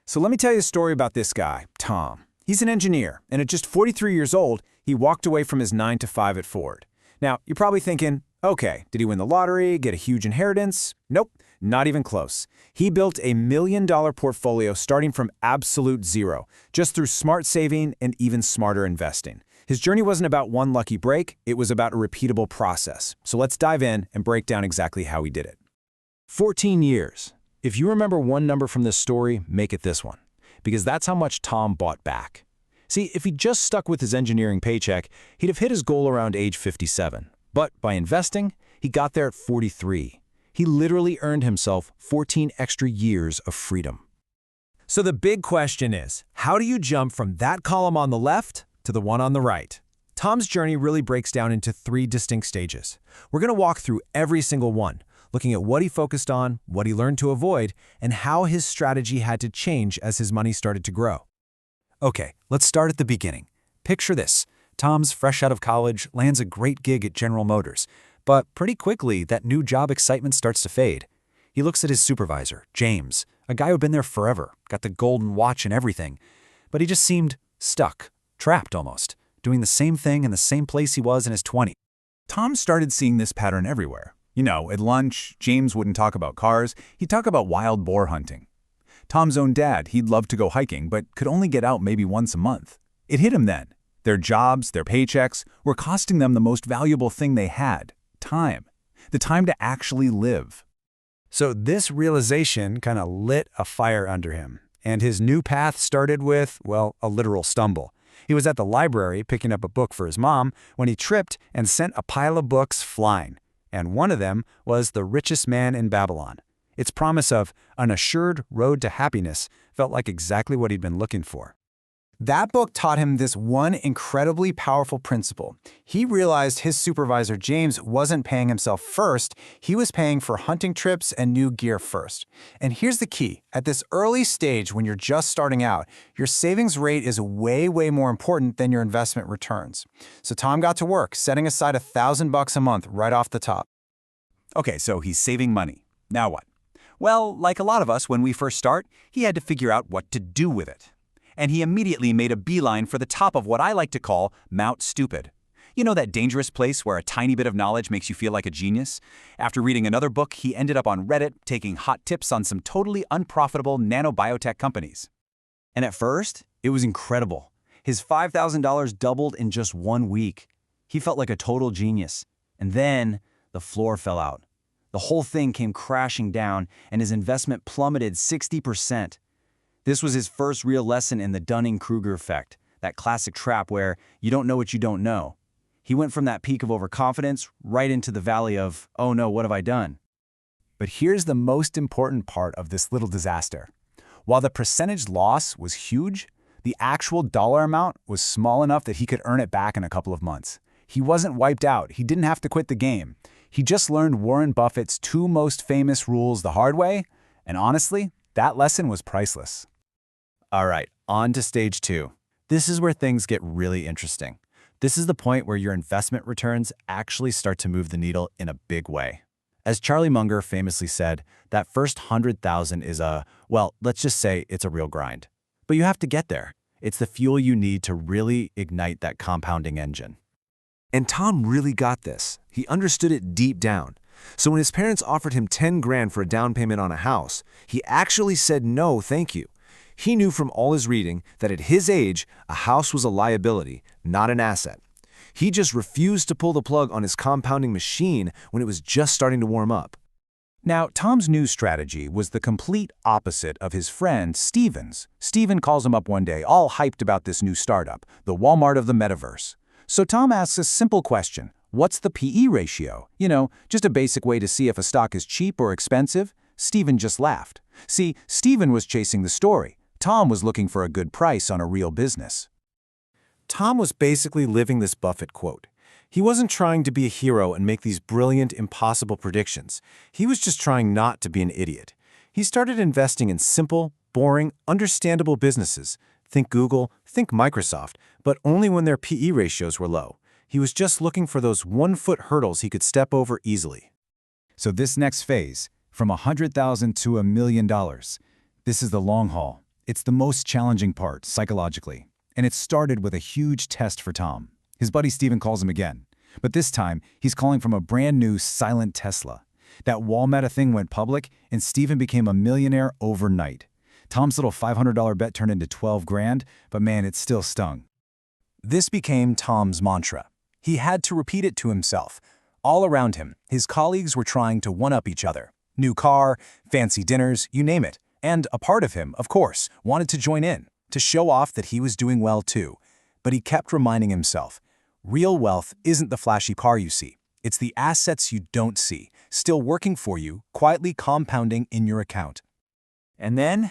So let me tell you a story about this guy, Tom. He's an engineer, and at just 43 years old, he walked away from his 9 to 5 at Ford. Now, you're probably thinking, okay, did he win the lottery, get a huge inheritance? Nope, not even close. He built a $1 million portfolio starting from absolute zero, just through smart saving and even smarter investing. His journey wasn't about one lucky break, it was about a repeatable process. So let's dive in and break down exactly how he did it. 14 years. If you remember one number from this story, make it this one, because that's how much Tom bought back. See, if he just stuck with his engineering paycheck, he'd have hit his goal around age 57. But by investing, he got there at 43. He literally earned himself 14 extra years of freedom. So the big question is, how do you jump from that column on the left to the one on the right? Tom's journey really breaks down into 3 distinct stages. We're going to walk through every single one, looking at what he focused on, what he learned to avoid, and how his strategy had to change as his money started to grow. Okay, let's start at the beginning. Picture this. Tom's fresh out of college, lands a great gig at General Motors, but pretty quickly that new job excitement starts to fade. He looks at his supervisor, James, a guy who'd been there forever, got the golden watch and everything, but he just seemed stuck, trapped almost, doing the same thing in the same place he was in his 20s. Tom started seeing this pattern everywhere. At lunch, James wouldn't talk about cars, he'd talk about wild boar hunting. Tom's own dad, he'd love to go hiking, but could only get out maybe once a month. It hit him then. Their jobs, their paychecks, were costing them the most valuable thing they had, time. The time to actually live. So this realization kind of lit a fire under him, and his new path started with, well, a literal stumble. He was at the library picking up a book for his mom when he tripped and sent a pile of books flying. And one of them was The Richest Man in Babylon. Its promise of an assured road to happiness felt like exactly what he'd been looking for. That book taught him this one incredibly powerful principle. He realized his supervisor, James, wasn't paying himself first. He was paying for hunting trips and new gear first. And here's the key. At this early stage, when you're just starting out, your savings rate is way, way more important than your investment returns. So Tom got to work, setting aside $1,000 a month right off the top. Okay, so he's saving money. Now what? Well, like a lot of us when we first start, he had to figure out what to do with it. And he immediately made a beeline for the top of what I like to call Mount Stupid. You know that dangerous place where a tiny bit of knowledge makes you feel like a genius? After reading another book, he ended up on Reddit taking hot tips on some totally unprofitable nanobiotech companies. And at first, it was incredible. His $5,000 doubled in just 1 week. He felt like a total genius. And then the floor fell out. The whole thing came crashing down, and his investment plummeted 60%. This was his first real lesson in the Dunning-Kruger effect, that classic trap where you don't know what you don't know. He went from that peak of overconfidence right into the valley of, oh no, what have I done? But here's the most important part of this little disaster. While the percentage loss was huge, the actual dollar amount was small enough that he could earn it back in a couple of months. He wasn't wiped out. He didn't have to quit the game. He just learned Warren Buffett's 2 most famous rules the hard way, and honestly, that lesson was priceless. All right, on to stage 2. This is where things get really interesting. This is the point where your investment returns actually start to move the needle in a big way. As Charlie Munger famously said, that first 100,000 is well, let's just say it's a real grind. But you have to get there. It's the fuel you need to really ignite that compounding engine. And Tom really got this. He understood it deep down. So when his parents offered him 10 grand for a down payment on a house, he actually said no, thank you. He knew from all his reading that at his age, a house was a liability, not an asset. He just refused to pull the plug on his compounding machine when it was just starting to warm up. Now, Tom's new strategy was the complete opposite of his friend Steven's. Steven calls him up one day, all hyped about this new startup, the Walmart of the metaverse. So Tom asks a simple question. What's the PE ratio? Just a basic way to see if a stock is cheap or expensive. Steven just laughed. See, Steven was chasing the story. Tom was looking for a good price on a real business. Tom was basically living this Buffett quote. He wasn't trying to be a hero and make these brilliant, impossible predictions. He was just trying not to be an idiot. He started investing in simple, boring, understandable businesses. Think Google, think Microsoft, but only when their PE ratios were low. He was just looking for those one-foot hurdles he could step over easily. So this next phase, from $100,000 to $1 million, this is the long haul. It's the most challenging part, psychologically. And it started with a huge test for Tom. His buddy Steven calls him again. But this time, he's calling from a brand new silent Tesla. That Walmeta thing went public, and Steven became a millionaire overnight. Tom's little $500 bet turned into 12 grand, but man, it still stung. This became Tom's mantra. He had to repeat it to himself. All around him, his colleagues were trying to one-up each other. New car, fancy dinners, you name it. And a part of him, of course, wanted to join in, to show off that he was doing well too. But he kept reminding himself, real wealth isn't the flashy car you see. It's the assets you don't see, still working for you, quietly compounding in your account. And then,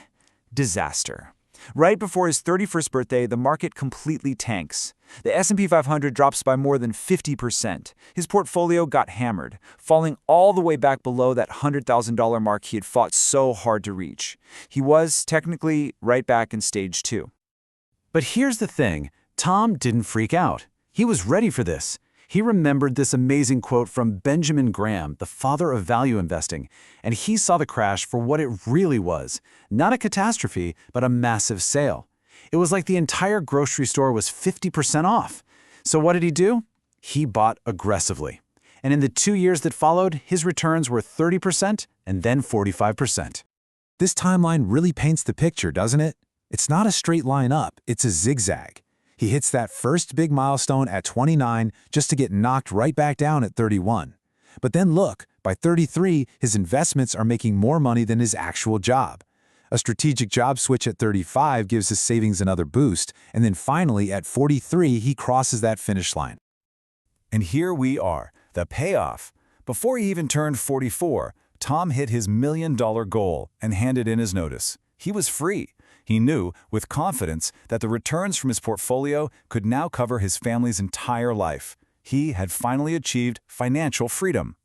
disaster. Right before his 31st birthday, the market completely tanks. The S&P 500 drops by more than 50%. His portfolio got hammered, falling all the way back below that $100,000 mark he had fought so hard to reach. He was, technically, right back in stage 2. But here's the thing, Tom didn't freak out. He was ready for this. He remembered this amazing quote from Benjamin Graham, the father of value investing, and he saw the crash for what it really was. Not a catastrophe, but a massive sale. It was like the entire grocery store was 50% off. So what did he do? He bought aggressively. And in the 2 years that followed, his returns were 30% and then 45%. This timeline really paints the picture, doesn't it? It's not a straight line up, it's a zigzag. He hits that first big milestone at 29 just to get knocked right back down at 31. But then look, by 33, his investments are making more money than his actual job. A strategic job switch at 35 gives his savings another boost, and then finally at 43, he crosses that finish line. And here we are, the payoff. Before he even turned 44, Tom hit his $1 million goal and handed in his notice. He was free. He knew, with confidence, that the returns from his portfolio could now cover his family's entire life. He had finally achieved financial freedom.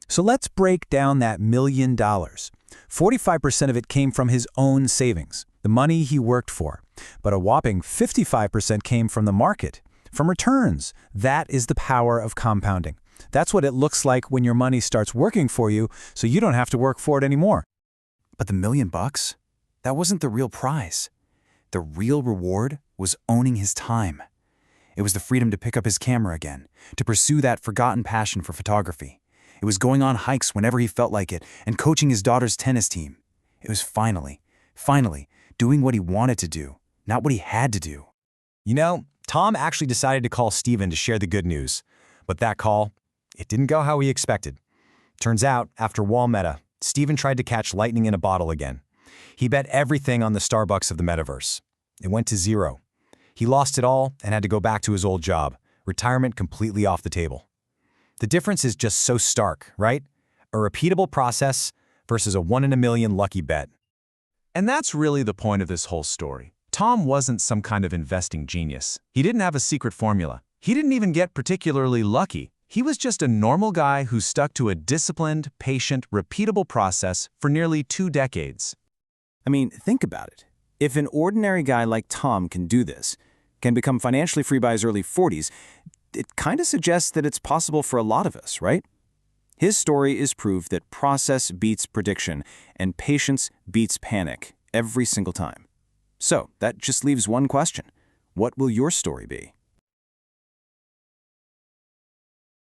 So let's break down that $1 million. 45% of it came from his own savings, the money he worked for. But a whopping 55% came from the market, from returns. That is the power of compounding. That's what it looks like when your money starts working for you, so you don't have to work for it anymore. But the $1 million? That wasn't the real prize. The real reward was owning his time. It was the freedom to pick up his camera again, to pursue that forgotten passion for photography. It was going on hikes whenever he felt like it and coaching his daughter's tennis team. It was finally, doing what he wanted to do, not what he had to do. You know, Tom actually decided to call Steven to share the good news. But that call, it didn't go how he expected. Turns out, after Walmeta, Steven tried to catch lightning in a bottle again. He bet everything on the Starbucks of the metaverse. It went to zero. He lost it all and had to go back to his old job, retirement completely off the table. The difference is just so stark, right? A repeatable process versus a 1 in a million lucky bet. And that's really the point of this whole story. Tom wasn't some kind of investing genius. He didn't have a secret formula. He didn't even get particularly lucky. He was just a normal guy who stuck to a disciplined, patient, repeatable process for nearly 2 decades. I mean, think about it. If an ordinary guy like Tom can do this, can become financially free by his early 40s, it kind of suggests that it's possible for a lot of us, right? His story is proof that process beats prediction and patience beats panic every single time. So that just leaves one question. What will your story be?